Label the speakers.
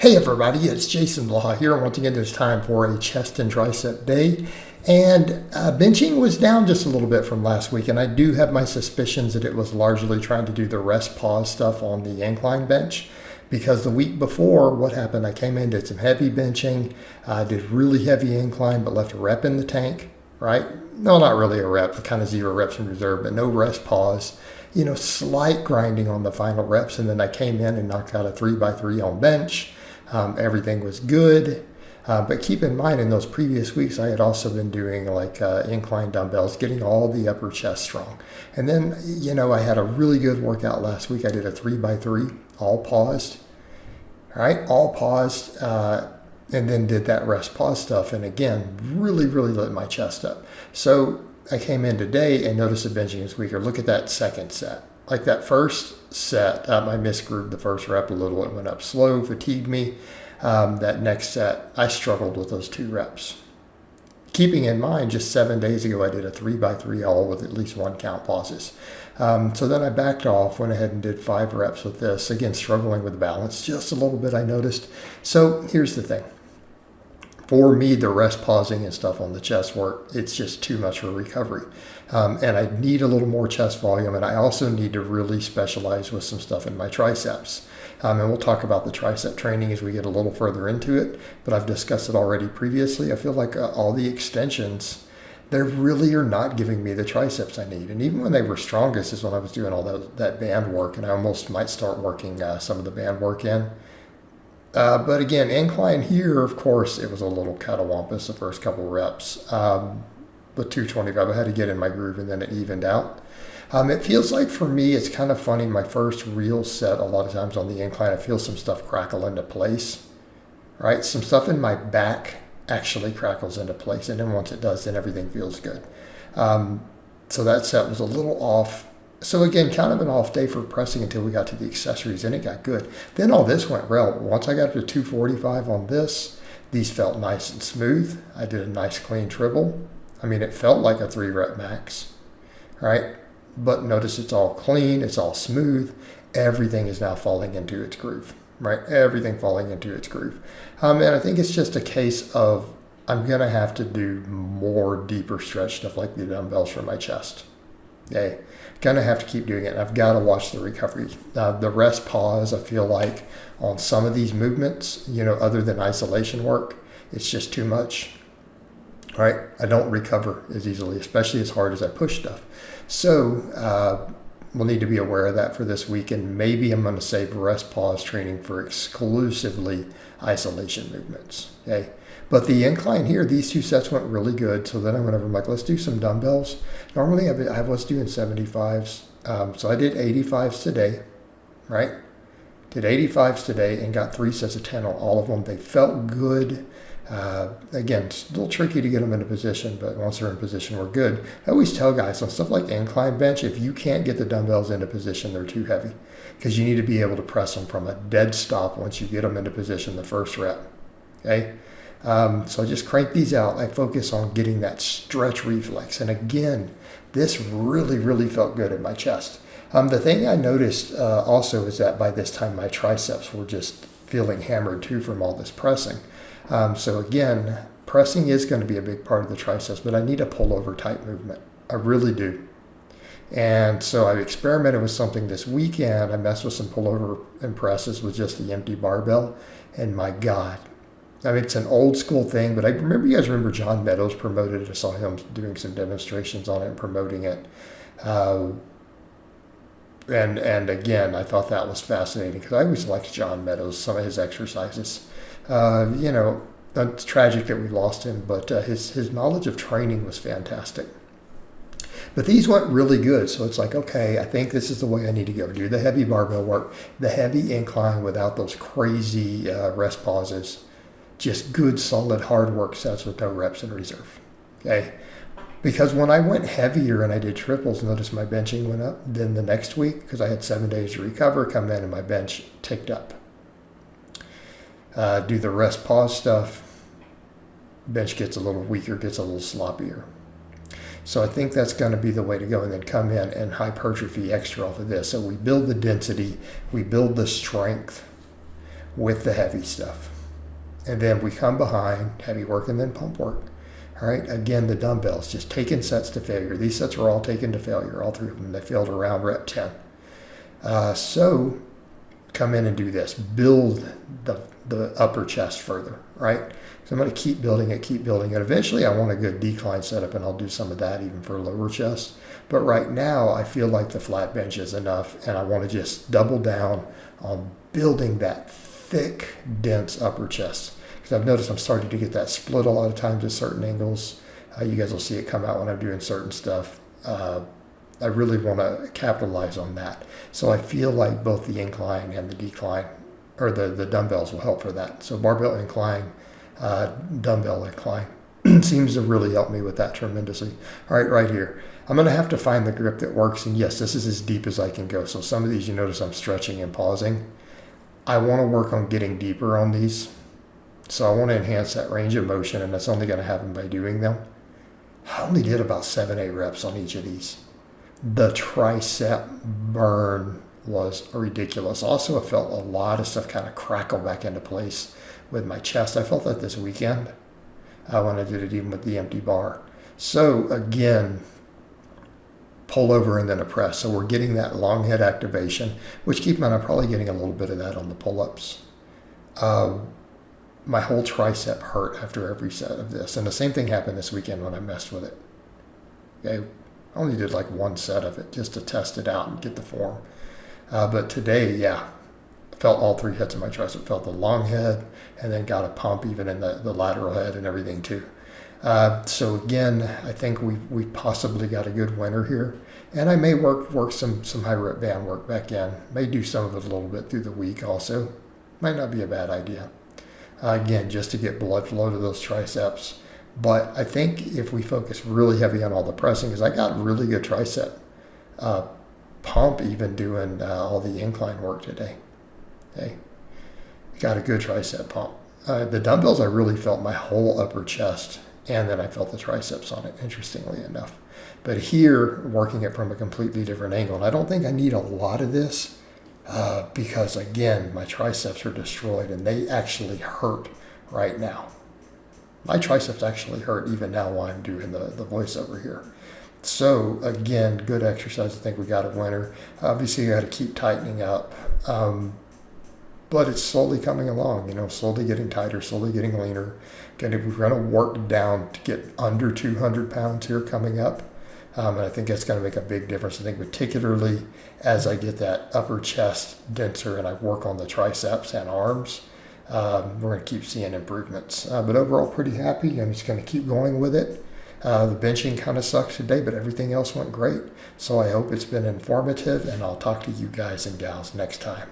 Speaker 1: Hey everybody, it's Jason Blaha here. Once again, there's time for a chest and tricep day. And benching was down just a little bit from last week, and I do have my suspicions that it was largely trying to do the rest pause stuff on the incline bench. Because the week before, what happened, I came in, did some heavy benching, did really heavy incline, but left a rep in the tank, right? No, not really a rep, kind of 0 reps in reserve, but no rest pause. You know, slight grinding on the final reps, and then I came in and knocked out a 3x3 on bench. Everything was good, but keep in mind in those previous weeks I had also been doing like incline dumbbells, getting all the upper chest strong. And then, you know, I had a really good workout last week. I did a 3x3, all paused, all right, all paused, and then did that rest pause stuff. And again, really lit my chest up. So I came in today and noticed the benching is weaker. Look at that second set. Like that first set, I misgrouped the first rep a little. It went up slow, fatigued me. That next set, I struggled with those 2 reps. Keeping in mind, just 7 days ago, I did a 3x3 all with at least 1 count pauses. So then I backed off, went ahead and did 5 reps with this. Again, struggling with balance just a little bit, I noticed. So here's the thing. For me, the rest pausing and stuff on the chest work, it's just too much for recovery. And I need a little more chest volume, and I also need to really specialize with some stuff in my triceps. And we'll talk about the tricep training as we get a little further into it, but I've discussed it already previously. I feel like all the extensions, they really are not giving me the triceps I need. And even when they were strongest is when I was doing all that band work, and I almost might start working some of the band work in. But again, incline here, of course, it was a little catawampus the first couple reps. With 225, I had to get in my groove and then it evened out. It feels like for me, it's kind of funny. My first real set, a lot of times on the incline, I feel some stuff crackle into place, right? Some stuff in my back actually crackles into place. And then once it does, then everything feels good. So that set was a little off. So again, kind of an off day for pressing until we got to the accessories, and it got good. Then all this went well. Once I got to 245 on this, these felt nice and smooth. I did a nice clean triple. I mean, it felt like a 3-rep max, right? But notice it's all clean, it's all smooth. Everything is now falling into its groove, right? Everything falling into its groove. And I think it's just a case of I'm going to have to do more deeper stretch stuff like the dumbbells for my chest. Okay, gonna have to keep doing it. I've got to watch the recovery. The rest pause, I feel like on some of these movements, you know, other than isolation work, it's just too much, right? I don't recover as easily, especially as hard as I push stuff. So we'll need to be aware of that for this week, and maybe I'm going to save rest pause training for exclusively isolation movements, okay? But the incline here, these 2 sets went really good. So then I went over, I'm like, let's do some dumbbells. Normally I was doing 75s. So I did 85s today, right? Did 85s today and got 3 sets of 10 on all of them. They felt good. Again, it's a little tricky to get them into position, but once they're in position, we're good. I always tell guys on stuff like incline bench, if you can't get the dumbbells into position, they're too heavy, because you need to be able to press them from a dead stop once you get them into position the first rep, okay? So I just crank these out. I focus on getting that stretch reflex. And again, this really felt good in my chest. The thing I noticed also is that by this time, my triceps were just feeling hammered too from all this pressing. So again, pressing is going to be a big part of the triceps, but I need a pullover type movement. I really do. And so I experimented with something this weekend. I messed with some pullover and presses with just the empty barbell. And my God, I mean, it's an old school thing, but I remember, you guys remember John Meadows promoted it. I saw him doing some demonstrations on it and promoting it. And again, I thought that was fascinating because I always liked John Meadows, some of his exercises. You know, it's tragic that we lost him, but his knowledge of training was fantastic. But these went really good. So it's like, okay, I think this is the way I need to go. Do the heavy barbell work, the heavy incline without those crazy rest pauses. Just good, solid, hard work sets with no reps in reserve, okay? Because when I went heavier and I did triples, notice my benching went up. Then the next week, because I had 7 days to recover, come in and my bench ticked up. Do the rest pause stuff, bench gets a little weaker, gets a little sloppier. So I think that's going to be the way to go, and then come in and hypertrophy extra off of this. So we build the density, we build the strength, with the heavy stuff. And then we come behind heavy work and then pump work. All right, again, the dumbbells, just taking sets to failure. These sets were all taken to failure, all three of them. They failed around rep 10. So come in and do this. Build the upper chest further, right? So I'm going to keep building it. Eventually, I want a good decline setup, and I'll do some of that even for lower chest. But right now, I feel like the flat bench is enough, and I want to just double down on building that thick, dense upper chest. Because I've noticed I'm starting to get that split a lot of times at certain angles. You guys will see it come out when I'm doing certain stuff. I really want to capitalize on that. So I feel like both the incline and the decline, or the dumbbells will help for that. So barbell incline, dumbbell incline seems to really help me with that tremendously. All right, right here. I'm going to have to find the grip that works. And yes, this is as deep as I can go. So some of these, you notice I'm stretching and pausing. I want to work on getting deeper on these. So I want to enhance that range of motion, and that's only going to happen by doing them. I only did about 7-8 reps on each of these. The tricep burn was ridiculous. Also, I felt a lot of stuff kind of crackle back into place with my chest. I felt that this weekend when I did it even with the empty bar. So again, pull over and then a press. So we're getting that long head activation, which keep in mind, I'm probably getting a little bit of that on the pull-ups. My whole tricep hurt after every set of this. And the same thing happened this weekend when I messed with it. Okay, I only did like one set of it just to test it out and get the form. But today, yeah, felt all three heads of my tricep. Felt the long head and then got a pump even in the lateral head and everything too. So again, I think we possibly got a good winner here. And I may work some high rep band work back in. May do some of it a little bit through the week also. Might not be a bad idea. Again, just to get blood flow to those triceps. But I think if we focus really heavy on all the pressing, because I got really good tricep pump even doing all the incline work today. Okay, got a good tricep pump. The dumbbells, I really felt my whole upper chest, and then I felt the triceps on it, interestingly enough. But here, working it from a completely different angle, and I don't think I need a lot of this because, again, my triceps are destroyed, and they actually hurt right now. My triceps actually hurt even now while I'm doing the voiceover here. So, again, good exercise. I think we got a winner. Obviously, you got to keep tightening up. But it's slowly coming along, slowly getting tighter, slowly getting leaner. Again, if we're going to work down to get under 200 pounds here coming up, and I think that's going to make a big difference. I think particularly as I get that upper chest denser and I work on the triceps and arms, we're going to keep seeing improvements. But overall, pretty happy. I'm just going to keep going with it. The benching kind of sucks today, but everything else went great. So I hope it's been informative, and I'll talk to you guys and gals next time.